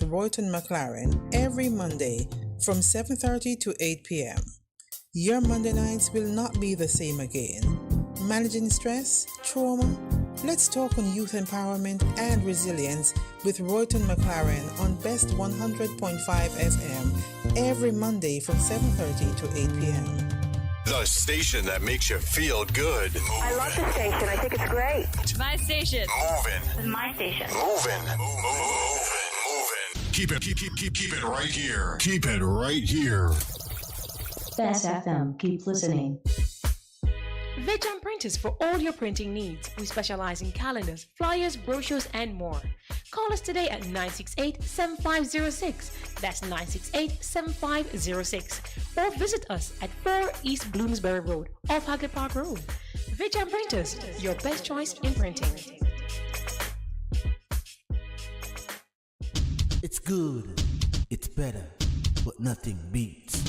Royton Mclaren every Monday from 7:30 to 8 p.m. Your Monday nights will not be the same again. Managing stress, trauma? Let's talk on youth empowerment and resilience with Royton Mclaren on Best 100.5 FM every Monday from 7:30 to 8 p.m. The station that makes you feel good. I love the station. I think it's great. My station. Moving. This is my station. Moving. Keep it right here. Keep it right here. Bess FM. Keep listening. Vejan Printers for all your printing needs. We specialize in calendars, flyers, brochures, and more. Call us today at 968-7506. That's 968-7506. Or visit us at 4 East Bloomsbury Road, off Hagley Park Road. Vejan Printers, your best choice in printing. It's good, it's better, but nothing beats.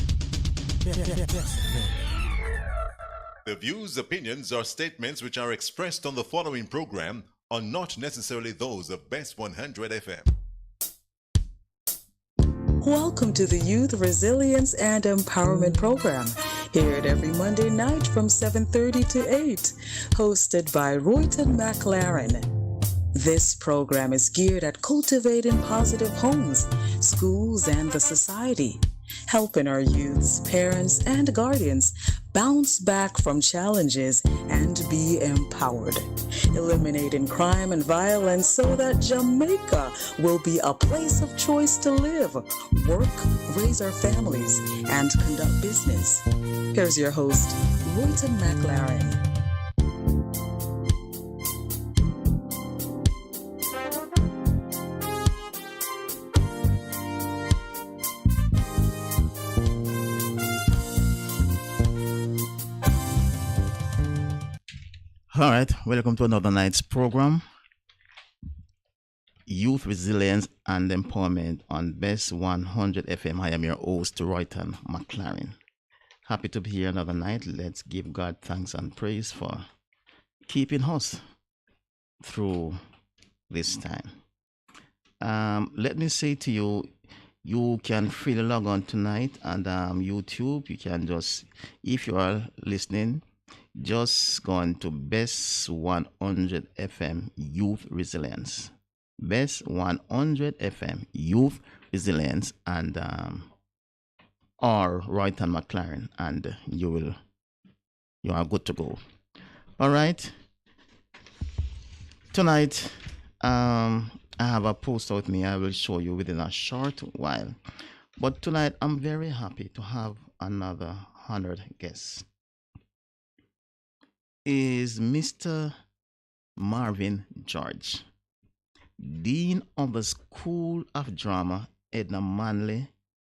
The views, opinions, or statements which are expressed on the following program are not necessarily those of Best 100 FM. Welcome to the Youth Resilience and Empowerment Program. Aired every Monday night from 7:30 to 8. Hosted by Royton Mclaren. This program is geared at cultivating positive homes, schools, and the society, helping our youths, parents, and guardians bounce back from challenges and be empowered, eliminating crime and violence so that Jamaica will be a place of choice to live, work, raise our families, and conduct business. Here's your host, Royton Mclaren. All right, welcome to another night's program, Youth Resilience and Empowerment on Best 100 FM. I am your host, Royton Mclaren. Happy to be here another night. Let's give God thanks and praise for keeping us through this time. Let me say to you, you can freely log on tonight and YouTube. You can just, if you are listening, just go on to Best 100 FM Youth Resilience. Best 100 FM Youth Resilience and or Royton Mclaren, and you are good to go. All right. Tonight, I have a poster with me. I will show you within a short while. But tonight, I'm very happy to have another 100 guests. Is Mr. Marvin George, Dean of the School of Drama at the Manley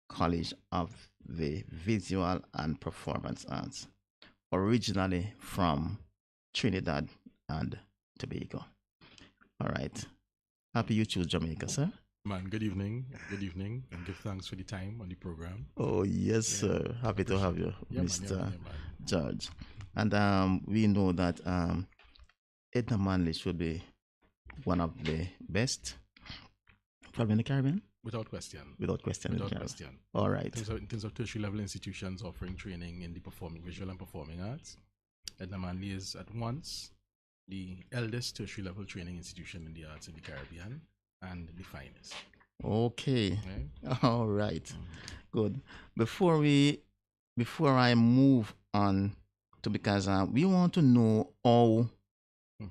College of the Visual and Performance Arts, originally from Trinidad and Tobago. All right. Happy you choose Jamaica, sir. Man, good evening, and give thanks for the time on the program. Oh, yes, sir. Happy to have you, Mr. George. And we know that Edna Manley should be one of the best, probably in the Caribbean? Without question. Without question. All right. In terms of tertiary level institutions offering training in the visual and performing arts, Edna Manley is at once the eldest tertiary level training institution in the arts in the Caribbean and the finest. Okay. Right? All right. Good. Before I move on to, because we want to know how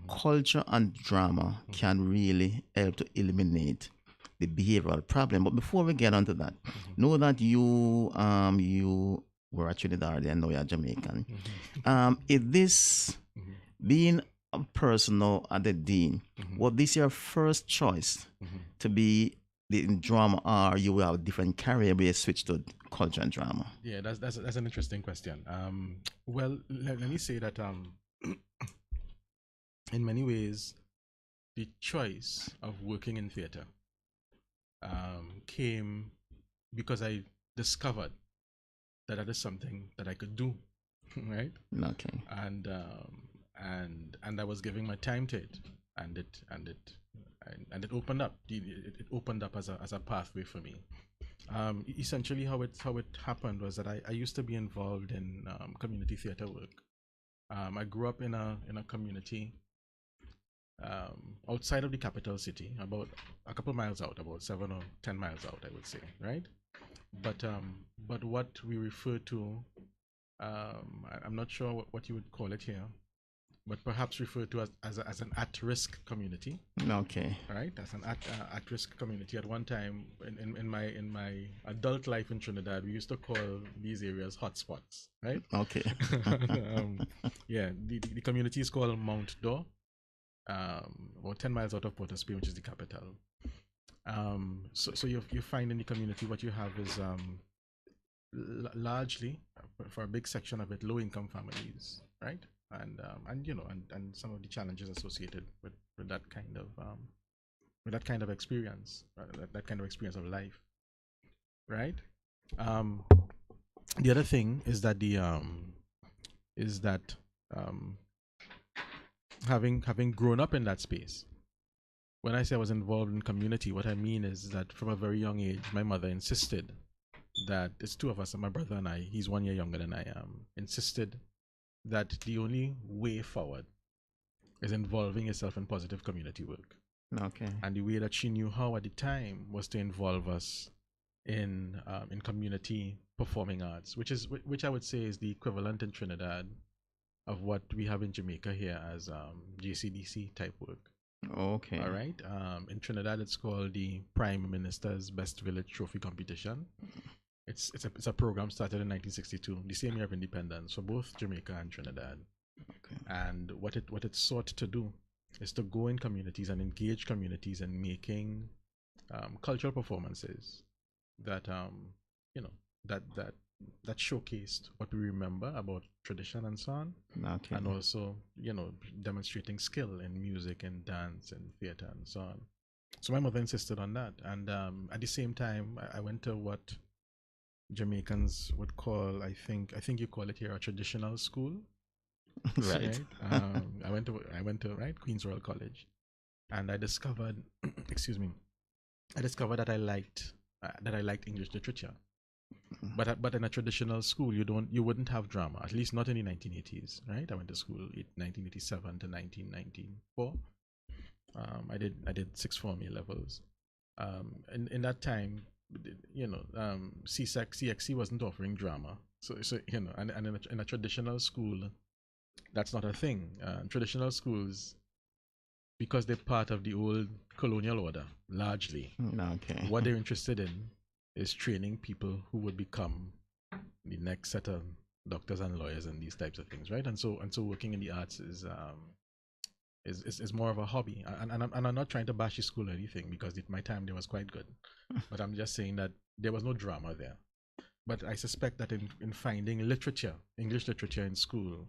culture and drama can really help to eliminate the behavioral problem. But before we get onto that, know that you were a Trinidadian and now you're Jamaican. Is this being a person now at the dean, was this your first choice to be in drama, or you will have a different career where you switch to culture and drama? Yeah, that's an interesting question. Well, let me say that in many ways, the choice of working in theater came because I discovered that is something that I could do, right? Okay. And I was giving my time to it, and it and it opened up. It opened up as a pathway for me. Essentially, how it happened was that I used to be involved in community theater work. I grew up in a community outside of the capital city, about a couple miles out, about 7 or 10 miles out, I would say, right? But what we refer to, I'm not sure what you would call it here, but perhaps referred to as an at-risk community. Okay. Right, as an at-risk community. At one time in my adult life in Trinidad, we used to call these areas hotspots. Right. Okay. Yeah, the community is called Mount Dor, about 10 miles out of Port of Spain, which is the capital. So you find in the community what you have is largely, for a big section of it, low-income families, right? And some of the challenges associated with that kind of experience, that kind of experience of life, right? The other thing is that having grown up in that space. When I say I was involved in community, what I mean is that from a very young age, my mother insisted that it's two of us, my brother and I. He's 1 year younger than I am. Insisted that the only way forward is involving yourself in positive community work. Okay. And the way that she knew how at the time was to involve us in community performing arts, which I would say is the equivalent in Trinidad of what we have in Jamaica here as JCDC type work. Okay. All right. In Trinidad, it's called the Prime Minister's Best Village Trophy Competition. It's a program started in 1962, the same year of independence for both Jamaica and Trinidad. Okay. And what it sought to do is to go in communities and engage communities in making cultural performances that that showcased what we remember about tradition and so on. Okay. And also demonstrating skill in music and dance and theater and so on. So my mother insisted on that, and at the same time I went to what Jamaicans would call, I think you call it here, a traditional school. Right. I went to right, Queen's Royal College, and I discovered that I liked English literature. But in a traditional school, you wouldn't have drama, at least not in the 1980s, right? I went to school in 1987 to 1994. I did 6th form A levels. In that time, CXC wasn't offering drama, so and in a traditional school, that's not a thing. Traditional schools, because they're part of the old colonial order, largely. Okay. What they're interested in is training people who would become the next set of doctors and lawyers and these types of things, right? And so working in the arts is more of a hobby. And I'm not trying to bash the school or anything, because my time there was quite good. But I'm just saying that there was no drama there. But I suspect that in finding literature, English literature in school,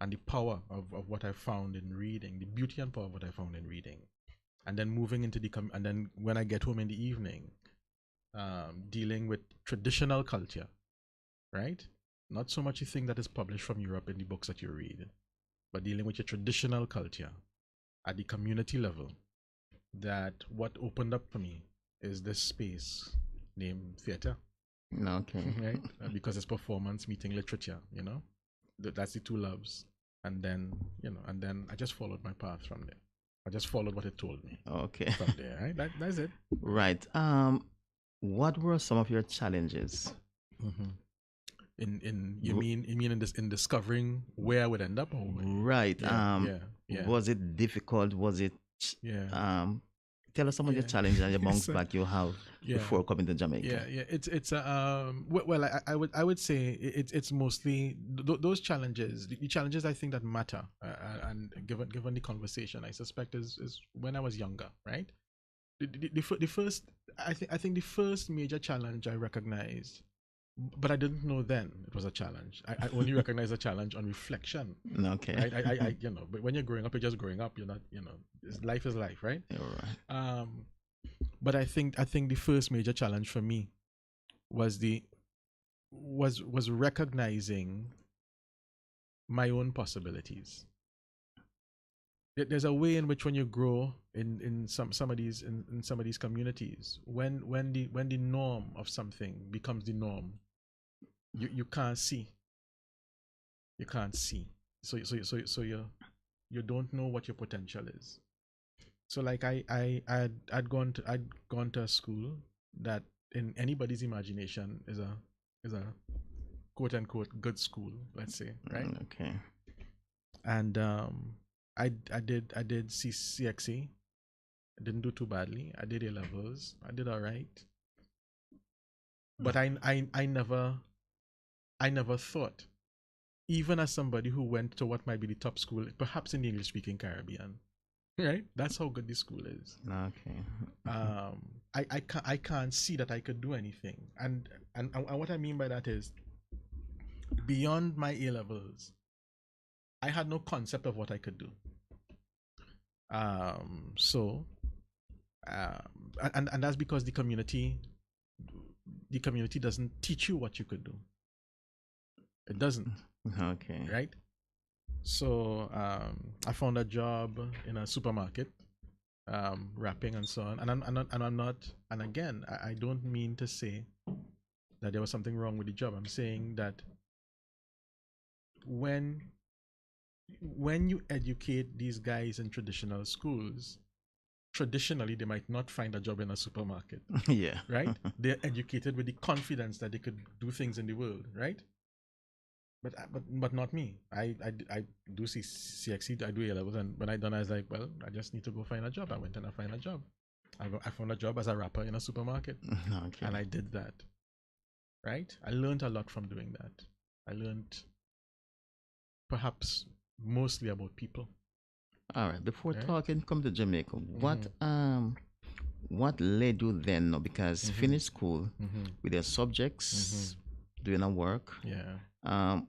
and the power of what I found in reading, the beauty and power of what I found in reading, and then moving into and then when I get home in the evening, dealing with traditional culture, right? Not so much the thing that is published from Europe in the books that you read, but dealing with your traditional culture at the community level. That what opened up for me is this space named theater. Okay. Right? Because it's performance meeting literature, that's the two loves. And then I just followed my path from there. I just followed what it told me. Okay. From there, right? That's it. Right. What were some of your challenges? Mm-hmm. You mean in discovering where I would end up? Or right. Yeah. Was it difficult? Was it? Yeah. Tell us some of your challenges and your bounce back you have before coming to Jamaica. Yeah. It's well, I would say it's mostly those challenges. The challenges I think that matter, and given the conversation, I suspect is when I was younger, right? The first, I think the first major challenge I recognized, but I didn't know then it was a challenge. I only recognized a challenge on reflection. Okay. Right? I but when you're growing up, you're just growing up. You're not, life is life, right? You're right. But I think the first major challenge for me was recognizing my own possibilities. there's a way in which when you grow in some of these in some of these communities, when the norm of something becomes the norm, you can't see. You can't see. So you don't know what your potential is. So like I'd gone to a school that in anybody's imagination is a quote unquote good school, let's say, right? Okay. And I did CXE. I didn't do too badly. I did A levels. I did all right. But I never thought, even as somebody who went to what might be the top school, perhaps in the English speaking Caribbean, right? That's how good the school is. Okay. I can't see that I could do anything, and what I mean by that is, beyond my A levels, I had no concept of what I could do. And that's because the community doesn't teach you what you could do. It doesn't. Okay. Right? So I found a job in a supermarket, wrapping and so on. And again, I don't mean to say that there was something wrong with the job. I'm saying that when you educate these guys in traditional schools, traditionally they might not find a job in a supermarket. Yeah. Right? They're educated with the confidence that they could do things in the world, right? But not me. I do CXC, I do A levels, and when I done, I was like, well, I just need to go find a job. I went and I found a job. I found a job as a wrapper in a supermarket. Okay. And I did that. Right? I learned a lot from doing that. I learned perhaps mostly about people. All right. Before Right? talking, come to Jamaica. What led you then? No, because finish school with your subjects, doing a work. Yeah.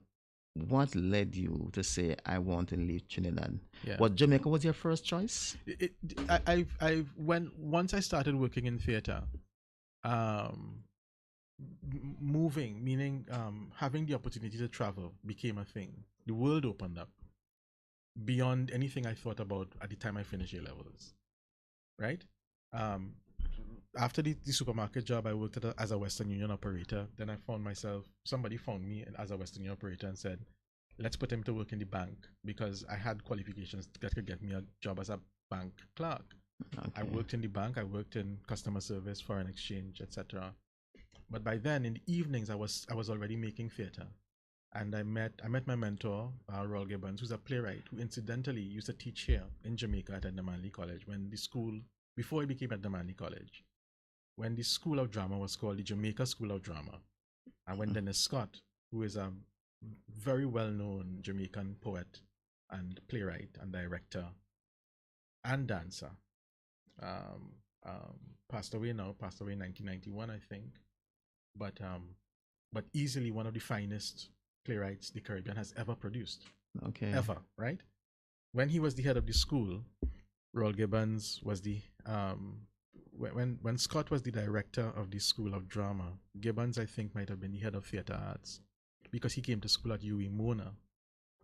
What led you to say I want to leave Trinidad? Yeah. What Jamaica was your first choice? Once I started working in theater, moving, meaning having the opportunity to travel, became a thing. The world opened up beyond anything I thought about at the time I finished A levels. Right? After the supermarket job, I worked as a Western Union operator. Then I found myself, somebody found me as a Western Union operator and said, let's put him to work in the bank, because I had qualifications that could get me a job as a bank clerk. Okay. I worked in the bank, I worked in customer service, foreign exchange, etc. But by then, in the evenings, I was already making theater. And I met my mentor, Royal Gibbons, who's a playwright, who incidentally used to teach here in Jamaica at Edna Manley College, when the school, before it became Edna Manley College, when the School of Drama was called the Jamaica School of Drama. And when Dennis Scott, who is a very well-known Jamaican poet and playwright and director and dancer, passed away in 1991, I think. But easily one of the finest playwrights the Caribbean has ever produced. Okay. Ever, right? When he was the head of the school, Royal Gibbons was the when Scott was the director of the School of Drama, Gibbons, I think, might have been the head of theater arts, because he came to school at UWI Mona,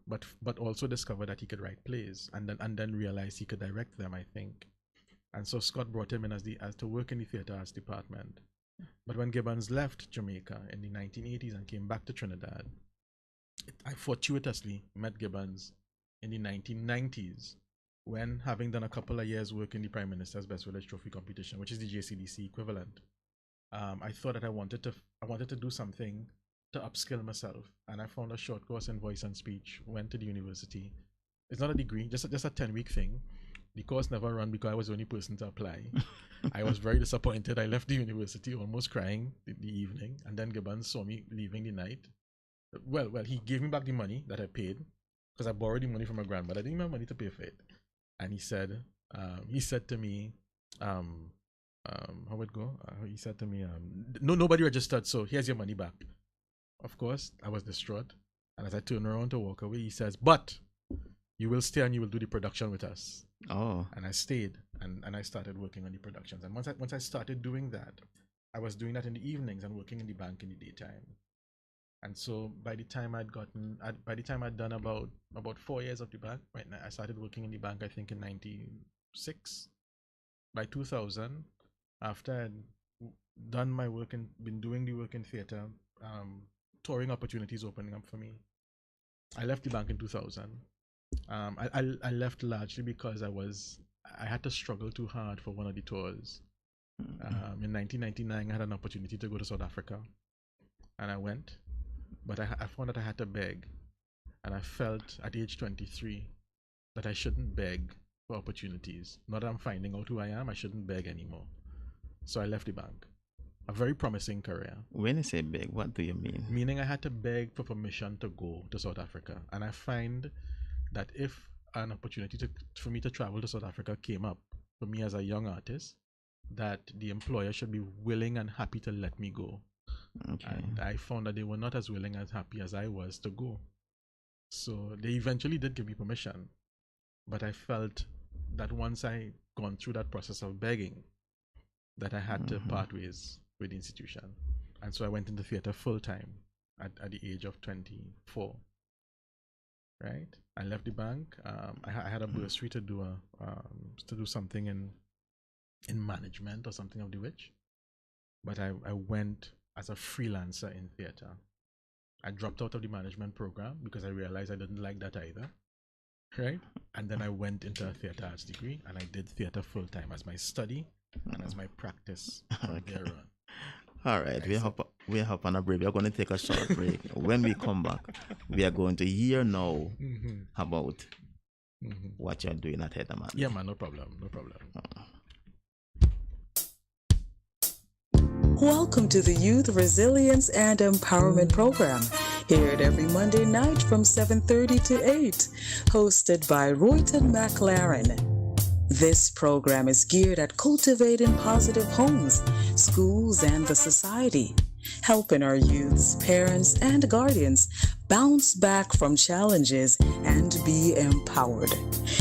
but also discovered that he could write plays, and then realized he could direct them, I think. And so Scott brought him in as to work in the theater arts department. But when Gibbons left Jamaica in the 1980s and came back to Trinidad, I fortuitously met Gibbons in the 1990s, when, having done a couple of years work in the Prime Minister's Best Village Trophy competition, which is the JCDC equivalent, I thought that I wanted to do something to upskill myself, and I found a short course in voice and speech. Went to the university. It's not a degree, just a 10-week thing. The course never ran because I was the only person to apply. I was very disappointed. I left the university almost crying the evening, and then Gibbons saw me leaving the night. Well, he gave me back the money that I paid, because I borrowed the money from my grandmother. I didn't have money to pay for it. And he said to me, how would it go? He said to me, nobody registered, so here's your money back. Of course, I was distraught. And as I turned around to walk away, he says, but you will stay and you will do the production with us. Oh. And I stayed, and I started working on the productions. And once I started doing that, I was doing that in the evenings and working in the bank in the daytime. And so by the time by the time I'd done about 4 years of the bank, right now I started working in the bank, I think in '96. By 2000, after I'd done my work and been doing the work in theater, touring opportunities opening up for me, I left the bank in 2000. I left largely because I had to struggle too hard for one of the tours. In 1999, I had an opportunity to go to South Africa, and I went, but I found that I had to beg, and I felt at age 23 that I shouldn't beg for opportunities. Now that I'm finding out who I am, I shouldn't beg anymore. So I left the bank. A very promising career. When you say beg, what do you mean? Meaning I had to beg for permission to go to South Africa. And I find that if an opportunity for me to travel to South Africa came up for me as a young artist, that the employer should be willing and happy to let me go. Okay. And I found that they were not as willing and happy as I was to go. So they eventually did give me permission. But I felt that once I gone through that process of begging, that I had to part ways with the institution. And so I went into theater full time at the age of 24. Right? I left the bank. I had a bursary to do something in management or something of the which. But I went as a freelancer in theater. I dropped out of the management program because I realized I didn't like that either. Right? And then I went into a theater arts degree and I did theater full time as my study and as my practice from there on. All right, we hop on a break. We are going to take a short break. When we come back, we are going to hear now about what you're doing at Hedaman. Yeah, man, no problem. Welcome to the Youth Resilience and Empowerment Program, aired every Monday night from 7:30 to 8, hosted by Royton Mclaren. This program is geared at cultivating positive homes, schools, and the society, helping our youths, parents, and guardians bounce back from challenges and be empowered,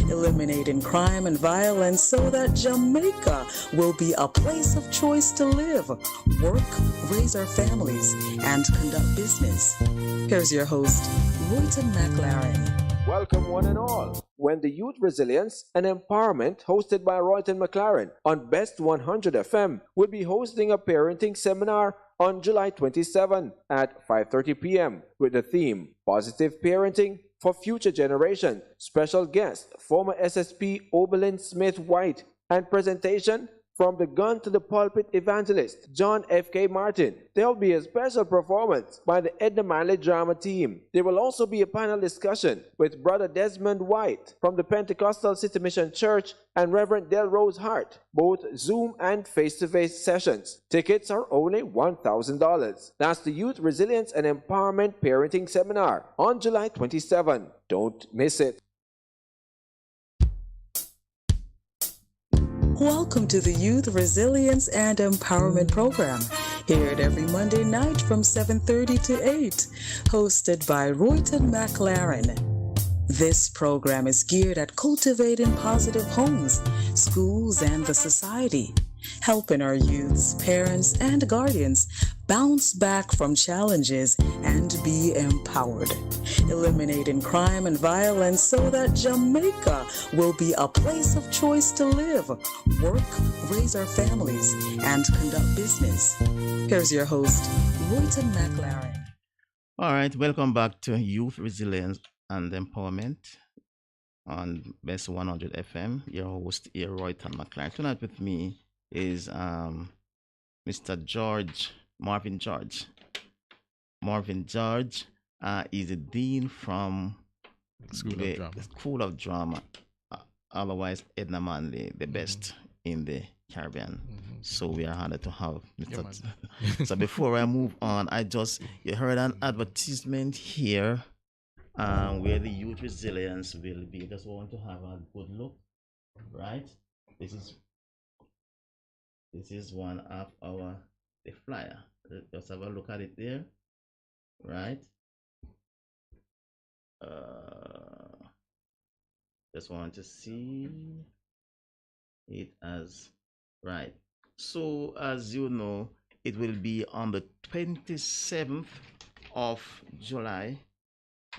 eliminating crime and violence so that Jamaica will be a place of choice to live, work, raise our families, and conduct business. Here's your host, Royton Mclaren. Welcome one and all. When the Youth Resilience and Empowerment, hosted by Royton Mclaren on Best 100 FM, will be hosting a parenting seminar on July 27 at 5:30 p.m. with the theme Positive Parenting for Future Generation. Special guest, former SSP Oberlin Smith White, and presentation from the gun to the pulpit evangelist, John F.K. Martin. There will be a special performance by the Edna Manley Drama Team. There will also be a panel discussion with Brother Desmond White from the Pentecostal City Mission Church and Reverend Delrose Hart, both Zoom and face-to-face sessions. Tickets are only $1,000. That's the Youth Resilience and Empowerment Parenting Seminar on July 27. Don't miss it. Welcome to the Youth Resilience and Empowerment Program, aired every Monday night from 7:30 to 8, hosted by Royton Mclaren. This program is geared at cultivating positive homes, schools, and the society, helping our youths, parents, and guardians bounce back from challenges and be empowered, eliminating crime and violence so that Jamaica will be a place of choice to live, work, raise our families, and conduct business. Here's your host, Royton Mclaren. All right, welcome back to Youth Resilience and Empowerment on Best 100 FM. Your host here, Royton Mclaren. Tonight with me is Mr. Marvin George. Marvin George is a dean from School of Drama, otherwise Edna Manley, the best in the Caribbean. So we are honored to have Mr. So before I move on, you heard an advertisement here where the Youth Resilience will be. Just want to have a good look, right? This is one of the flyer. Just have a look at it there, right? Just want to see it as right. So as you know, it will be on the 27th of July.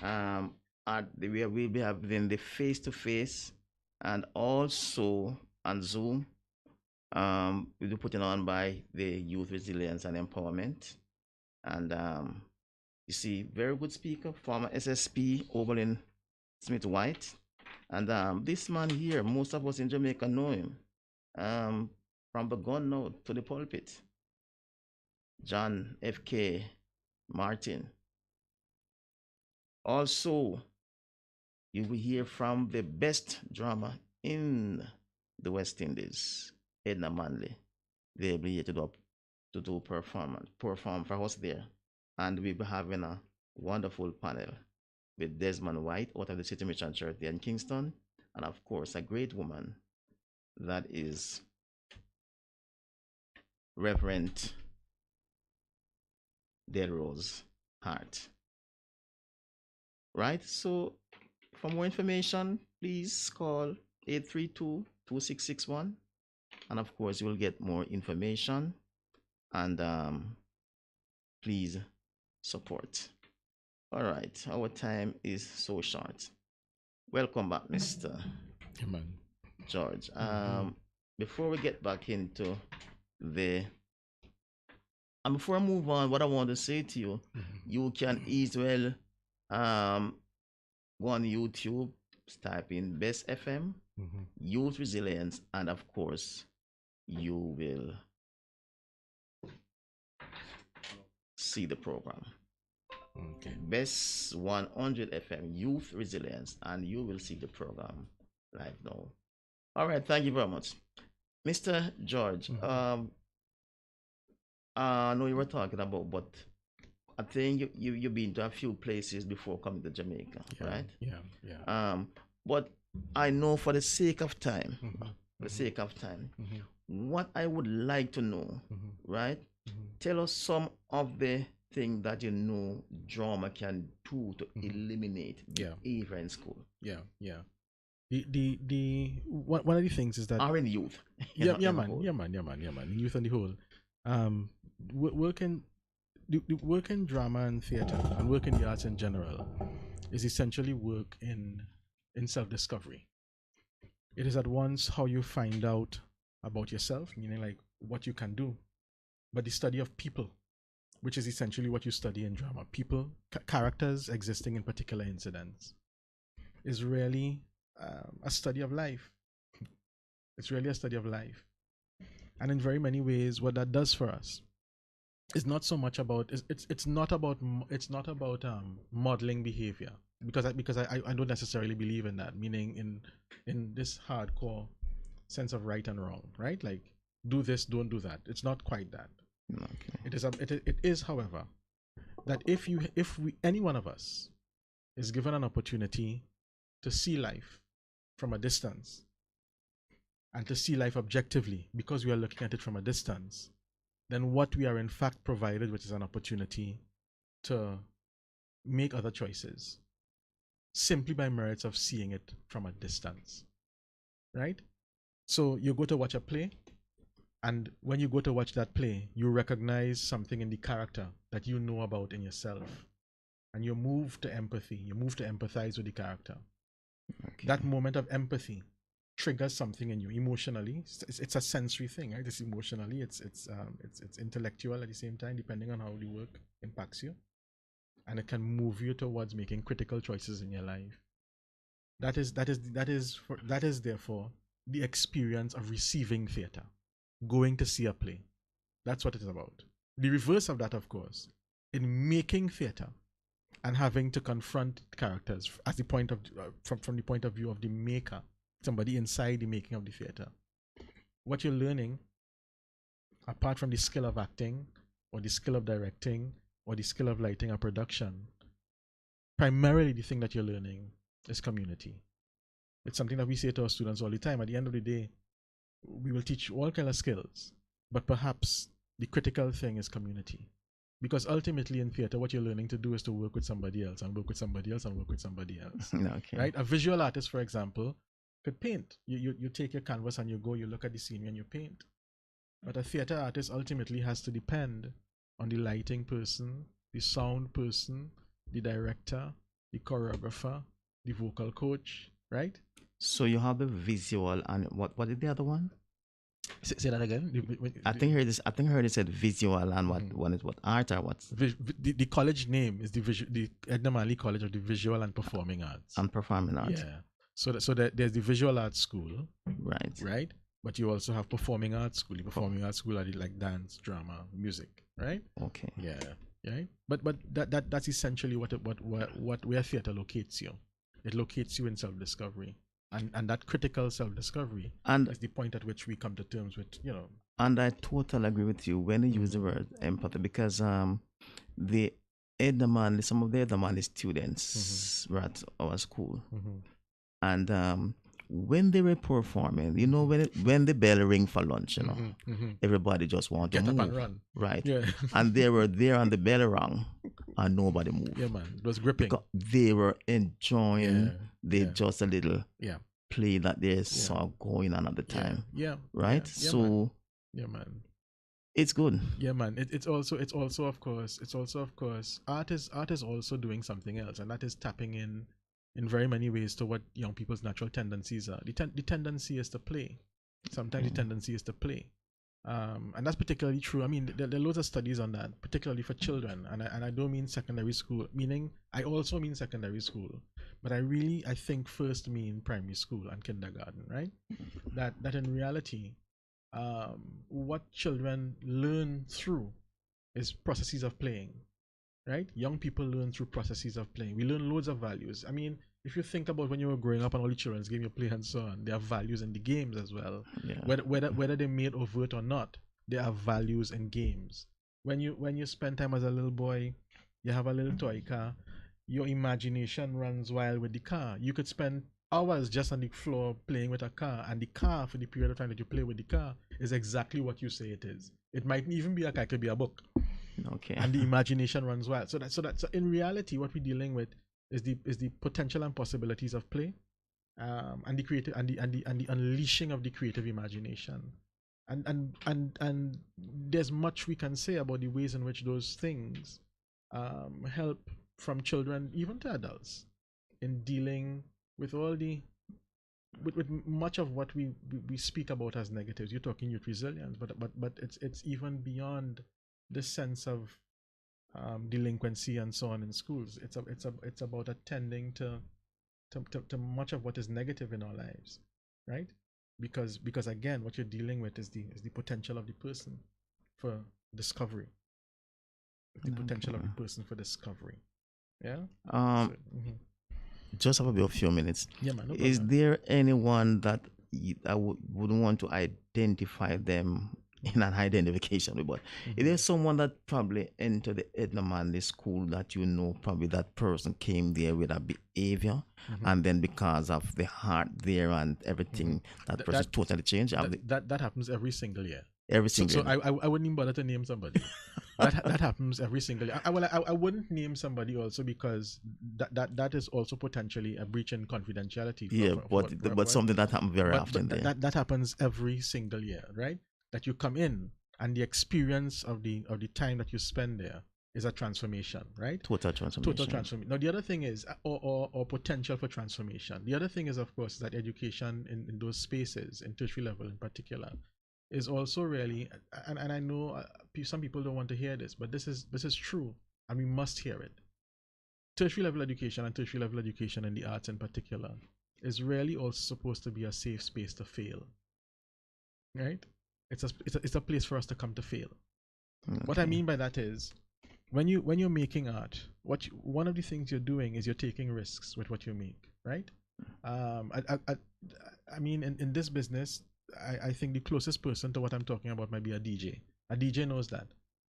We will be having the face-to-face and also on Zoom. We'll be putting on by the Youth Resilience and Empowerment. And you see, very good speaker, former SSP Oberlin Smith White. And this man here, most of us in Jamaica know him. From the gun note to the pulpit. John F.K. Martin. Also, you will hear from the best drummer in the West Indies, Edna Manley. They'll be here to perform for us there. And we'll be having a wonderful panel with Desmond White out of the City Mission Church there in Kingston. And of course, a great woman that is Reverend Delrose Hart. Right? So for more information, please call 832-2661. And of course, you will get more information. And please support. All right. Our time is so short. Welcome back, Mr. George. Before we get back into and before I move on, what I want to say to you, you can easily go on YouTube, type in Bess FM, Youth Resilience, and of course, you will see the program. Okay. Bess 100 FM, Youth Resilience, and you will see the program live now. All right, thank you very much. Mr. George, I know you were talking about, but I think you've been to a few places before coming to Jamaica, right? Yeah. But I know for the sake of time, what I would like to know, right? Tell us some of the things that you know drama can do to eliminate behavior in school. Yeah. The one of the things is that are in youth. Yeah, man. Youth on the whole. Work in drama and theater and work in the arts in general is essentially work in self-discovery. It is at once how you find out about yourself, meaning like what you can do, but the study of people, which is essentially what you study in drama. People, characters existing in particular incidents, is really a study of life. It's really a study of life. And in very many ways, what that does for us is not so much about it's not about modeling behavior, because I don't necessarily believe in that, meaning in this hardcore sense of right and wrong, right? Like do this, don't do that. It's not quite that. Okay. It is, however, that if any one of us is given an opportunity to see life from a distance and to see life objectively, because we are looking at it from a distance, then what we are in fact provided, which is an opportunity to make other choices simply by merits of seeing it from a distance, right? So you go to watch a play, and when you go to watch that play, you recognize something in the character that you know about in yourself, and you move to empathy, you move to empathize with the character. Okay. That moment of empathy triggers something in you emotionally. It's a sensory thing, right? It's emotionally, it's intellectual at the same time, depending on how the work impacts you, and it can move you towards making critical choices in your life. That is therefore the experience of receiving theater, going to see a play. That's what it is about. The reverse of that, of course, in making theater and having to confront characters as the point of from the point of view of the maker, somebody inside the making of the theater. What you're learning, apart from the skill of acting or the skill of directing or the skill of lighting a production, primarily the thing that you're learning is community. It's something that we say to our students all the time. At the end of the day, we will teach all kind of skills, but perhaps the critical thing is community. Because ultimately in theater, what you're learning to do is to work with somebody else and work with somebody else and work with somebody else. Okay. Right? A visual artist, for example, could paint. You take your canvas and you go, you look at the scenery and you paint. But a theater artist ultimately has to depend on the lighting person, the sound person, the director, the choreographer, the vocal coach, right? So you have the visual and what is the other one? Say that again. I think I heard it said visual and what one is what art or what? The college name is the Edna Manley College of the Visual and Performing Arts. And Performing Arts. Yeah. So there's the Visual Arts School. Right. Right. But you also have Performing Arts School. The Performing Arts School are the, like dance, drama, music. Right. Okay. Yeah. Right. But that's essentially what where theater locates you. It locates you in self-discovery. And that critical self-discovery is the point at which we come to terms with, And I totally agree with you when you use the word empathy, because the Edna Manley, some of the Edna Manley students were at our school, and when they were performing, when the bell ring for lunch, everybody just want to get move, up and run, right? Yeah. And they were there and the bell rang, and nobody moved. Yeah, man, it was gripping. Because they were enjoying just a little yeah play that they saw going on at the time. Right. So yeah, man, it's good. Yeah, man. It's also of course art is also doing something else, and that is tapping in very many ways to what young people's natural tendencies are. The tendency is to play. Sometimes the tendency is to play. And that's particularly true. I mean, there are loads of studies on that, particularly for children. And I don't mean secondary school, meaning I also mean secondary school. But I think first mean primary school and kindergarten, right? That in reality, what children learn through is processes of playing, right? Young people learn through processes of playing. We learn loads of values. I mean, if you think about when you were growing up and all the children's game you play and so on, there are values in the games as well. Yeah. Whether they're made overt or not, there are values in games. When you spend time as a little boy, you have a little toy car, your imagination runs wild with the car. You could spend hours just on the floor playing with a car, and the car, for the period of time that you play with the car, is exactly what you say it is. It might even be a car, it could be a book. Okay. And the imagination runs wild. So in reality, what we're dealing with is the potential and possibilities of play, and the creative and the unleashing of the creative imagination. And there's much we can say about the ways in which those things help from children even to adults in dealing with all the with much of what we speak about as negatives. You're talking youth resilience, but it's even beyond this sense of delinquency and so on in schools. It's about attending to much of what is negative in our lives, right? Because again, what you're dealing with is the potential of the person for discovery. The potential of the person for discovery. Yeah. Just have a few minutes. Yeah, man. No is problem. there anyone that I wouldn't want to identify them in an identification with, but is there someone that probably entered the Edna Manley school that probably that person came there with a behavior, and then because of the heart there and everything, that person totally changed? That happens every single year. Every single year. I wouldn't even bother to name somebody. that happens every single year. I wouldn't name somebody also because that is also potentially a breach in confidentiality. But something that happens very often. That happens every single year, right? That you come in and the experience of the time that you spend there is a transformation, right? Total transformation. Now the other thing is, or potential for transformation. The other thing is, of course, that education in those spaces, in tertiary level in particular, is also really, and I know some people don't want to hear this, but this is true, and we must hear it. Tertiary level education and tertiary level education in the arts in particular is really also supposed to be a safe space to fail, right? It's a place for us to come to fail. Okay. What I mean by that is, when you're making art, one of the things you're doing is you're taking risks with what you make, right? I mean, in this business, I think the closest person to what I'm talking about might be a DJ. A DJ knows that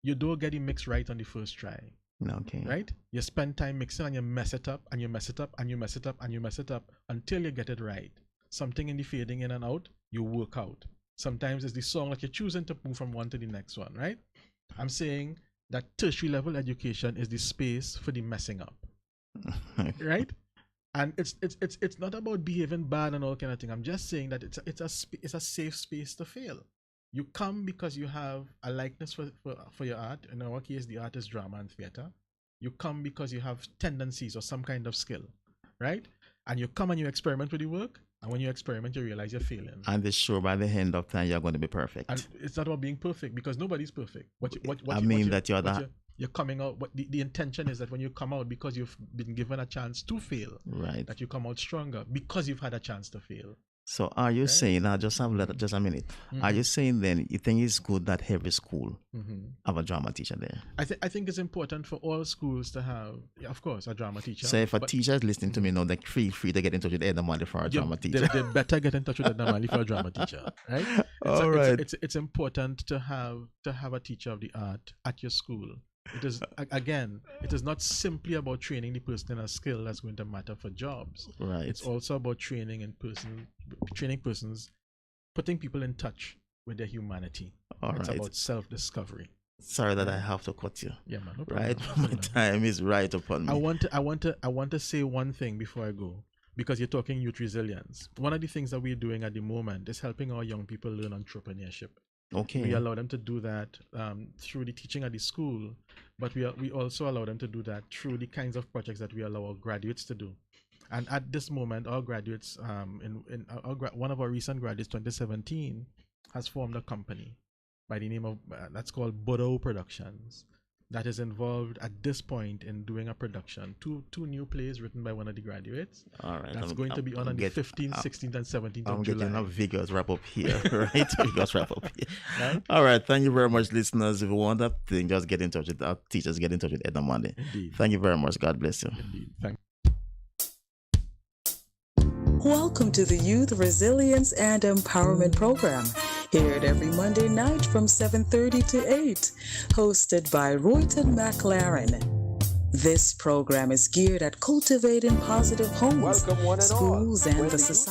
you don't get the mix right on the first try. Okay. Right? You spend time mixing and you mess it up and you mess it up and you mess it up and you mess it up until you get it right. Something in the fading in and out, you work out. Sometimes it's the song that you're choosing to move from one to the next one, right? I'm saying that tertiary level education is the space for the messing up. Right? And it's not about behaving bad and all kind of thing. I'm just saying that it's a safe space to fail. You come because you have a likeness for your art. In our case, the art is drama and theater. You come because you have tendencies or some kind of skill, right? And you come and you experiment with the work, and when you experiment, you realize you're failing. And it's sure by the end of time you're going to be perfect. And it's not about being perfect, because nobody's perfect. You're coming out. But the intention is that when you come out, because you've been given a chance to fail, right, that you come out stronger because you've had a chance to fail. So are you saying, now just a minute, are you saying then you think it's good that every school have a drama teacher there? I think it's important for all schools to have, of course, a drama teacher. So if a teacher is listening to me now, they feel free to get in touch with Edna Mali for a drama teacher. They better get in touch with Edna Mali for a drama teacher, right? It's important to have a teacher of the art at your school. It is, again, it is not simply about training the person in a skill that's going to matter for jobs. Right. It's also about training persons, putting people in touch with their humanity. It's about self-discovery. Sorry that I have to cut you. Yeah, man. No problem. Right, my time is right upon me. I want to say one thing before I go, because you're talking youth resilience. One of the things that we're doing at the moment is helping our young people learn entrepreneurship. Okay. We allow them to do that through the teaching at the school, but we also allow them to do that through the kinds of projects that we allow our graduates to do. And at this moment, our graduates, one of our recent graduates, 2017, has formed a company by the name of that's called Bodo Productions, that is involved at this point in doing a production, two new plays written by one of the graduates. All right, that's going to be on the 15th, 16th, and 17th of July. I'm getting a vigorous wrap up here, right? Vigorous wrap up here. Right? All right, thank you very much, listeners. If you want that thing, just get in touch with our teachers. Get in touch with Edna Monday. Indeed. Thank you very much. God bless you. Indeed. Thank you. Welcome to the Youth Resilience and Empowerment Program, aired every Monday night from 7:30 to 8, hosted by Royton Mclaren. This program is geared at cultivating positive homes, schools, and the society.